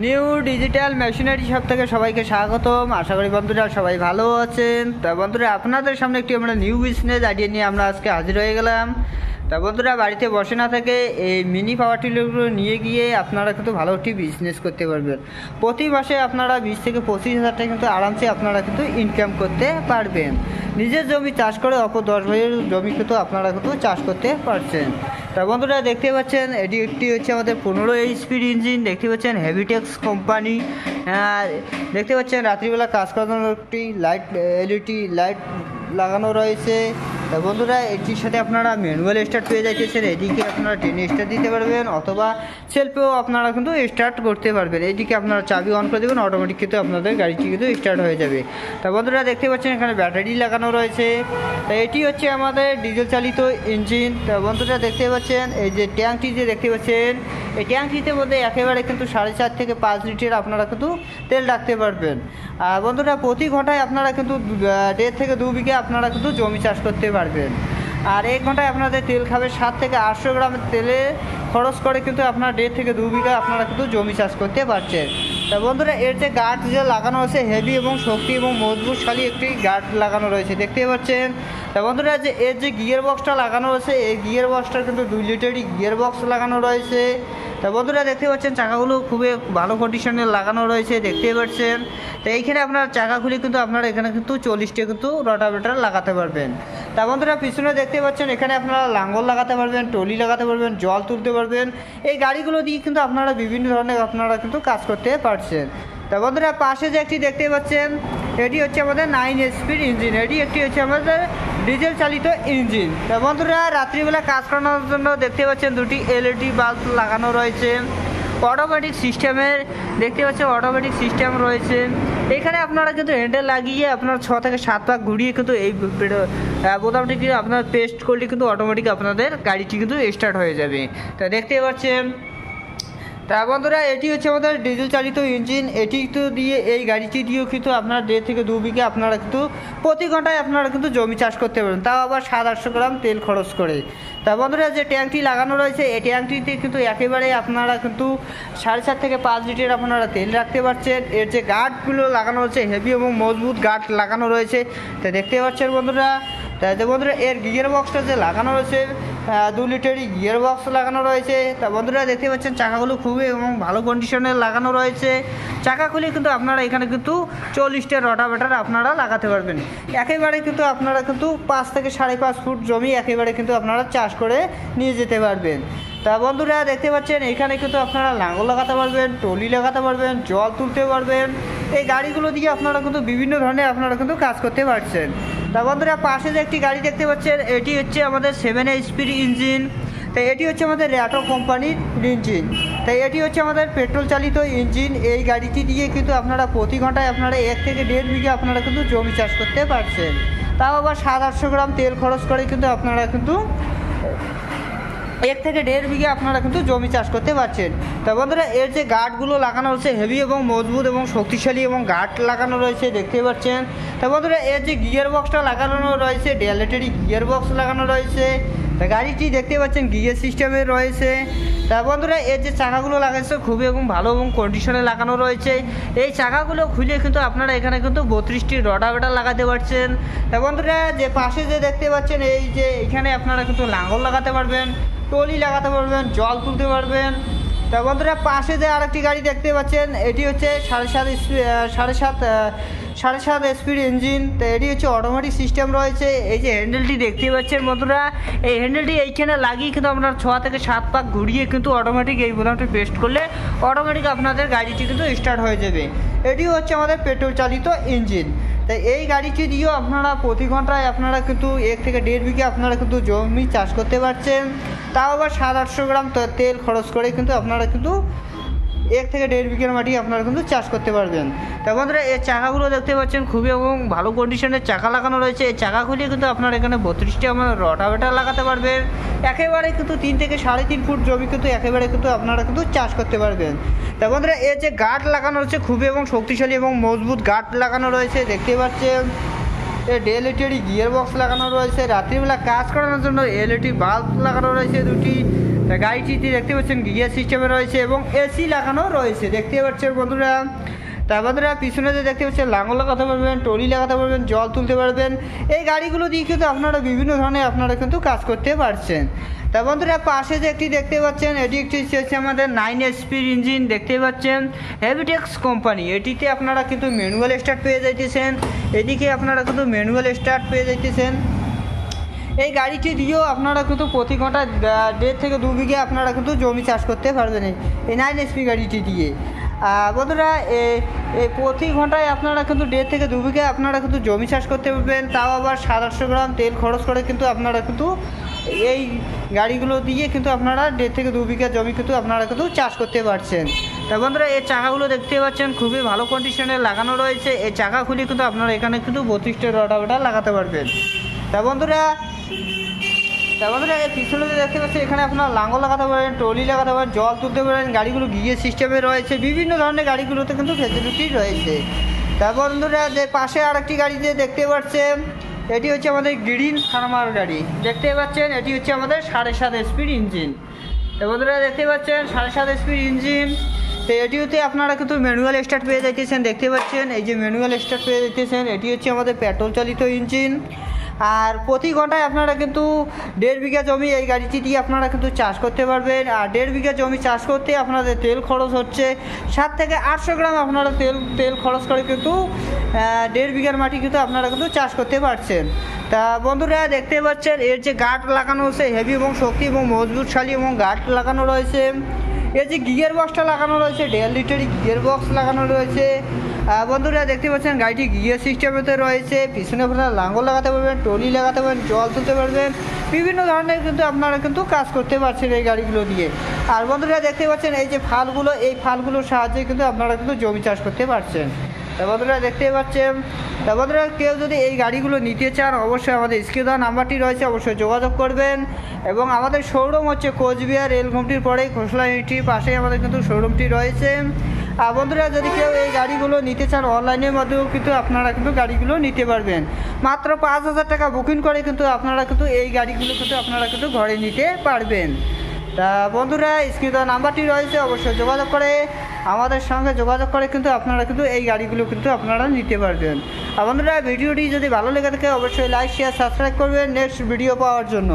New digital machinery shop থেকে সবাইকে স্বাগতম। আশা করি বন্ধুরা সবাই ভালো আছেন। তা বন্ধুরা আপনাদের সামনে একটি আমরা নিউ বিজনেস আইডিয়া নিয়ে আমরা আজকে হাজির হয়ে গেলাম। তা বন্ধুরা বাড়িতে বসে না থেকে এই মিনি পাওয়ার টিলারগুলো নিয়ে গিয়ে আপনারা কিন্তু ভালো একটি বিজনেস করতে পারবেন। প্রতি মাসে আপনারা 20 থেকে 25 হাজার টাকা কিন্তু আরামসে আপনারা কিন্তু ইনকাম করতে পারবেন। নিজের জমি চাষ করে অপর 10 ভাইয়ের জমি কিন্তু আপনারা কিন্তু চাষ করতে পারছেন। তা বন্ধুরা দেখতে পাচ্ছেন এটি একটি হচ্ছে আমাদের 15 এইচপির ইঞ্জিন, দেখতে পাচ্ছেন হেভিটেক্স কোম্পানি। দেখতে পাচ্ছেন রাত্রিবেলা কাজ করানোর একটি লাইট এলইডি লাইট লাগানো রয়েছে। তা বন্ধুরা এটির সাথে আপনারা ম্যানুয়াল স্টার্ট পেয়ে যাচ্ছেন। এদিকে আপনারা টেনে স্টার্ট দিতে পারবেন অথবা সেলফেও আপনারা কিন্তু স্টার্ট করতে পারবেন। এইদিকে আপনারা চাবি অন করে দেবেন, অটোমেটিক কিন্তু আপনাদের গাড়িটি কিন্তু স্টার্ট হয়ে যাবে। তা বন্ধুরা দেখতে পাচ্ছেন এখানে ব্যাটারি লাগানো রয়েছে। তা এটি হচ্ছে আমাদের ডিজেল চালিত ইঞ্জিন। তা বন্ধুরা দেখতে পাচ্ছেন এই যে ট্যাঙ্কটি যে দেখতে পাচ্ছেন, এই ট্যাঙ্কটিতে মধ্যে একেবারে কিন্তু 4.5 থেকে 5 লিটার আপনারা কিন্তু তেল রাখতে পারবেন। আর বন্ধুরা প্রতি ঘন্টায় আপনারা কিন্তু 1.5 থেকে 2 বিঘা আপনারা কিন্তু জমি চাষ করতে পারবেন। আর 1 ঘন্টায় আপনাদের তেল খাবে 7 থেকে 800 গ্রাম তেলে খরচ করে কিন্তু আপনার 1.5 থেকে 2 বিঘা আপনারা কিন্তু জমি চাষ করতে পারছেন। তা বন্ধুরা এর যে গার্ড যে লাগানো আছে হেভি এবং শক্তি এবং মজবুতশালী একটি গার্ড লাগানো রয়েছে দেখতে পাচ্ছেন। তা বন্ধুরা যে এর যে গিয়ার বক্সটা লাগানো আছে এই গিয়ার বক্সটার কিন্তু 2 লিটারই গিয়ার বক্স লাগানো রয়েছে। তা বন্ধুরা দেখতে পাচ্ছেন চাকাগুলো খুবই ভালো কন্ডিশনে লাগানো রয়েছে দেখতে পাচ্ছেন। তো এইখানে আপনার চাকা খুলে কিন্তু আপনারা এখানে কিন্তু 40টা কিন্তু রটাভেটার লাগাতে পারবেন। তা বন্ধুরা পিছনে দেখতে পাচ্ছেন এখানে আপনারা লাঙ্গল লাগাতে পারবেন, টলি লাগাতে পারবেন, জল তুলতে পারবেন। এই গাড়িগুলো দিয়ে কিন্তু আপনারা বিভিন্ন ধরনের আপনারা কিন্তু কাজ করতে পারছেন। তা বন্ধুরা পাশে যে একটি দেখতে পাচ্ছেন এটি হচ্ছে আমাদের 9 এইচপির ইঞ্জিন, এটি একটি হচ্ছে আমাদের ডিজেল চালিত ইঞ্জিন। তা বন্ধুরা রাত্রিবেলা কাজ করানোর জন্য দেখতে পাচ্ছেন 2টি এলইডি বাল্ব লাগানো রয়েছে। অটোমেটিক সিস্টেমের দেখতে পাচ্ছেন অটোমেটিক সিস্টেম রয়েছে। এখানে আপনারা কিন্তু হ্যান্ডেল লাগিয়ে আপনার 6 থেকে 7 পাক ঘুরিয়ে কিন্তু এই বোতামটি কিন্তু আপনার পেস্ট করলে কিন্তু অটোমেটিক আপনাদের গাড়িটি কিন্তু স্টার্ট হয়ে যাবে। তা দেখতে পাচ্ছেন। তা বন্ধুরা এটি হচ্ছে আমাদের ডিজেল চালিত ইঞ্জিন, এটি তো দিয়ে এই গাড়িটি দিয়েও কিন্তু আপনার 1.5 থেকে 2 বিঘা আপনারা কিন্তু প্রতি ঘন্টায় আপনারা কিন্তু জমি চাষ করতে পারেন, তাও আবার 700-800 গ্রাম তেল খরচ করে। তা বন্ধুরা যে ট্যাঙ্কটি লাগানো রয়েছে এই ট্যাঙ্কটিতে কিন্তু একেবারে আপনারা কিন্তু 7.5 থেকে 5 লিটার আপনারা তেল রাখতে পারছেন। এর যে গার্ডগুলো লাগানো রয়েছে হেভি এবং মজবুত গার্ড লাগানো রয়েছে। তা দেখতে পাচ্ছেন বন্ধুরা। তা বন্ধুরা এর গিয়ার বক্সটা যে লাগানো রয়েছে 2 লিটারই গিয়ার বক্স লাগানো রয়েছে। তা বন্ধুরা দেখতে পাচ্ছেন চাকাগুলো খুবই এবং ভালো কন্ডিশনে লাগানো রয়েছে। চাকা খুলে কিন্তু আপনারা এখানে কিন্তু 40টা রটাভেটার আপনারা লাগাতে পারবেন। একেবারে কিন্তু আপনারা কিন্তু 5 থেকে 5.5 ফুট জমি একেবারে কিন্তু আপনারা চাষ করে নিয়ে যেতে পারবেন। তা বন্ধুরা দেখতে পাচ্ছেন এখানে কিন্তু আপনারা লাঙ্গল লাগাতে পারবেন, টলি লাগাতে পারবেন, জল তুলতে পারবেন। এই গাড়িগুলো দিয়ে আপনারা কিন্তু বিভিন্ন ধরনের আপনারা কিন্তু কাজ করতে পারছেন। তা বন্ধুরা পাশে যে একটি গাড়ি দেখতে পাচ্ছেন এটি হচ্ছে আমাদের 7 এইচপির ইঞ্জিন। তাই এটি হচ্ছে আমাদের র্যাটো কোম্পানির ইঞ্জিন। তাই এটি হচ্ছে আমাদের পেট্রোল চালিত ইঞ্জিন। এই গাড়িটি দিয়ে কিন্তু আপনারা প্রতি ঘন্টায় আপনারা 1 থেকে 1.5 বিঘা আপনারা কিন্তু জমি চাষ করতে পারছেন, তাও আবার 700-800 গ্রাম তেল খরচ করে কিন্তু আপনারা কিন্তু 1 থেকে 1.5 বিঘা আপনারা কিন্তু জমি চাষ করতে পারছেন। তা বন্ধুরা এর যে গার্ডগুলো লাগানো রয়েছে হেভি এবং মজবুত এবং শক্তিশালী এবং গার্ড লাগানো রয়েছে দেখতে পাচ্ছেন। তা বন্ধুরা এর যে গিয়ার বক্সটা লাগানো রয়েছে ডেলেটারি গিয়ার বক্স লাগানো রয়েছে। তা গাড়িটি দেখতে পাচ্ছেন গিয়ার সিস্টেমে রয়েছে। তা বন্ধুরা এর যে চাকাগুলো লাগাচ্ছে খুবই এবং ভালো এবং কন্ডিশনে লাগানো রয়েছে। এই চাকাগুলো খুলে কিন্তু আপনারা এখানে কিন্তু 32টি রটাভেটার লাগাতে পারছেন। তা বন্ধুরা যে পাশে যে দেখতে পাচ্ছেন এই যে এখানে আপনারা কিন্তু লাঙ্গল লাগাতে পারবেন, টলি লাগাতে পারবেন, জল তুলতে পারবেন। তা বন্ধুরা পাশে যে আরেকটি গাড়ি দেখতে পাচ্ছেন এটি হচ্ছে 7.5 এসপির ইঞ্জিন। তো এটি হচ্ছে অটোমেটিক সিস্টেম রয়েছে। এই যে হ্যান্ডেলটি দেখতে পাচ্ছেন বন্ধুরা এই হ্যান্ডেলটি এইখানে লাগিয়ে কিন্তু আপনার 6 থেকে 7 পাক ঘুরিয়ে কিন্তু অটোমেটিক এই বোতামটি পেস্ট করলে অটোমেটিক আপনাদের গাড়িটি কিন্তু স্টার্ট হয়ে যাবে। এটিও হচ্ছে আমাদের পেট্রোল চালিত ইঞ্জিন। তাই এই গাড়িটি দিয়েও আপনারা প্রতি ঘন্টায় আপনারা কিন্তু 1 থেকে 1.5 বিঘা আপনারা কিন্তু জমি চাষ করতে পারছেন, তাও আবার 700-800 গ্রাম তেল খরচ করে কিন্তু আপনারা কিন্তু 1 থেকে 1.5 বিঘার মাটি আপনারা কিন্তু চাষ করতে পারবেন। তা বন্ধুরা এই চাকাগুলো দেখতে পাচ্ছেন খুবই এবং ভালো কন্ডিশনের চাকা লাগানো রয়েছে। এই চাকা খুলিয়ে কিন্তু আপনারা এখানে 32টি আমার রটাভেটার লাগাতে পারবেন। একেবারে কিন্তু 3 থেকে 3.5 ফুট জমি কিন্তু একেবারে কিন্তু আপনারা কিন্তু চাষ করতে পারবেন। তা বন্ধুরা এর যে গার্ড লাগানো রয়েছে খুবই এবং শক্তিশালী এবং মজবুত গার্ড লাগানো রয়েছে দেখতে পাচ্ছেন। এলইডি গিয়ার বক্স লাগানো রয়েছে। রাত্রিবেলা কাজ করানোর জন্য এলইডি বাল্ব লাগানো রয়েছে 2টি। তা গাড়িটিতে দেখতে পাচ্ছেন গিয়ার সিস্টেমে রয়েছে এবং এসি লাগানো রয়েছে দেখতে পাচ্ছেন বন্ধুরা। তা বন্ধুরা পিছনে যে দেখতে পাচ্ছেন লাঙল লাগাতে পারবেন, টলি লাগাতে পারবেন, জল তুলতে পারবেন। এই গাড়িগুলো দিয়ে কিন্তু আপনারা বিভিন্ন ধরনের আপনারা কিন্তু কাজ করতে পারছেন। তা বন্ধুরা পাশে যে একটি দেখতে পাচ্ছেন এটি একটি হচ্ছে আমাদের 9 HP ইঞ্জিন দেখতে পাচ্ছেন, হেভিটেক্স কোম্পানি। এটিতে আপনারা কিন্তু ম্যানুয়াল স্টার্ট পেয়ে যাইতেছেন, এদিকে আপনারা কিন্তু ম্যানুয়াল স্টার্ট পেয়ে যাইতেছেন। এই গাড়িটি দিয়েও আপনারা কিন্তু প্রতি ঘন্টা 1.5 থেকে 2 বিঘে আপনারা কিন্তু জমি চাষ করতে পারবেন এই 9 HP গাড়িটি দিয়ে। বন্ধুরা এই প্রতি ঘন্টায় আপনারা কিন্তু 1.5 থেকে 2 বিঘে আপনারা কিন্তু জমি চাষ করতে পারবেন, তাও আবার 700 গ্রাম তেল খরচ করে কিন্তু আপনারা কিন্তু এই গাড়িগুলো দিয়ে কিন্তু আপনারা 1.5 থেকে 2 বিঘা জমি কিন্তু আপনারা কিন্তু চাষ করতে পারছেন। তা বন্ধুরা এই চাকাগুলো দেখতে পাচ্ছেন খুবই ভালো কন্ডিশনে লাগানো রয়েছে। এই চাকা খুলে কিন্তু আপনারা এখানে কিন্তু 32টা রটাভেটার লাগাতে পারবেন। তা বন্ধুরা এই পিছনে দেখতে পাচ্ছেন এখানে আপনারা লাঙল লাগাতে পারেন, টলি লাগাতে পারেন, জল তুলতে পারেন। গাড়িগুলো গিয়ার সিস্টেমে রয়েছে, বিভিন্ন ধরনের গাড়িগুলোতে কিন্তু ফেসিলিটি রয়েছে। তা বন্ধুরা যে পাশে আরেকটি গাড়িতে দেখতে পাচ্ছেন এটি হচ্ছে আমাদের গ্রিন ফার্মার গাড়ি দেখতে পাচ্ছেন, এটি হচ্ছে আমাদের 7.5 HP ইঞ্জিন। তো বন্ধুরা দেখতে পাচ্ছেন 7.5 HP ইঞ্জিন। তো এটিতে আপনারা কিন্তু ম্যানুয়াল স্টার্ট পেয়ে যাইতেছেন দেখতে পাচ্ছেন, এই যে ম্যানুয়াল স্টার্ট পেয়ে যাইতেছেন। এটি হচ্ছে আমাদের পেট্রোল চালিত ইঞ্জিন। আর প্রতি ঘন্টায় আপনারা কিন্তু 1.5 বিঘা জমি এই গাড়িটি দিয়ে আপনারা কিন্তু চাষ করতে পারবেন। আর 1.5 বিঘা জমি চাষ করতে আপনাদের তেল খরচ হচ্ছে 7 থেকে 800 গ্রাম আপনারা তেল খরচ করে কিন্তু 1.5 বিঘার মাটি কিন্তু আপনারা কিন্তু চাষ করতে পারছেন। তা বন্ধুরা দেখতে পাচ্ছেন এর যে গার্ড লাগানো হচ্ছে হেভি এবং শক্তি এবং মজবুতশালী এবং গার্ড লাগানো রয়েছে। এর যে গিয়ার বক্সটা লাগানো রয়েছে 1.5 লিটারি গিয়ার বক্স লাগানো রয়েছে। বন্ধুরা দেখতে পাচ্ছেন গাড়িটি গিয়ার সিস্টেমেতে রয়েছে, পিছনে আপনারা লাঙল লাগাতে পারবেন, টলি লাগাতে পারবেন, জল তুলতে পারবেন, বিভিন্ন ধরনের কিন্তু আপনারা কিন্তু কাজ করতে পারছেন এই গাড়িগুলো দিয়ে। আর বন্ধুরা দেখতে পাচ্ছেন এই যে ফালগুলো, এই ফালগুলোর সাহায্যে কিন্তু আপনারা কিন্তু জমি চাষ করতে পারছেন। তা বন্ধুরা দেখতে পাচ্ছেন। তা বন্ধুরা কেউ যদি এই গাড়িগুলো নিতে চান অবশ্যই আমাদের স্ক্রিনে দেওয়া নাম্বারটি রয়েছে, অবশ্যই যোগাযোগ করবেন। এবং আমাদের শোরুম হচ্ছে কোচবিহার রেলঘুমটির পরেই খোসলা ইউনিটির পাশেই আমাদের কিন্তু শোরুমটি রয়েছে। আর বন্ধুরা যদি কেউ এই গাড়িগুলো নিতে চান অনলাইনের মাধ্যমেও কিন্তু আপনারা কিন্তু গাড়িগুলো নিতে পারবেন। মাত্র 5,000 টাকা বুকিং করে কিন্তু আপনারা কিন্তু এই গাড়িগুলো কিন্তু আপনারা কিন্তু ঘরে নিতে পারবেন। তা বন্ধুরা স্ক্রিনে দেওয়া নাম্বারটি রয়েছে, অবশ্যই যোগাযোগ করে আমাদের সঙ্গে যোগাযোগ করে কিন্তু আপনারা কিন্তু এই গাড়িগুলো কিন্তু আপনারা নিতে পারবেন। আর বন্ধুরা ভিডিওটি যদি ভালো লেগে থাকে অবশ্যই লাইক শেয়ার সাবস্ক্রাইব করবেন নেক্সট ভিডিও পাওয়ার জন্য।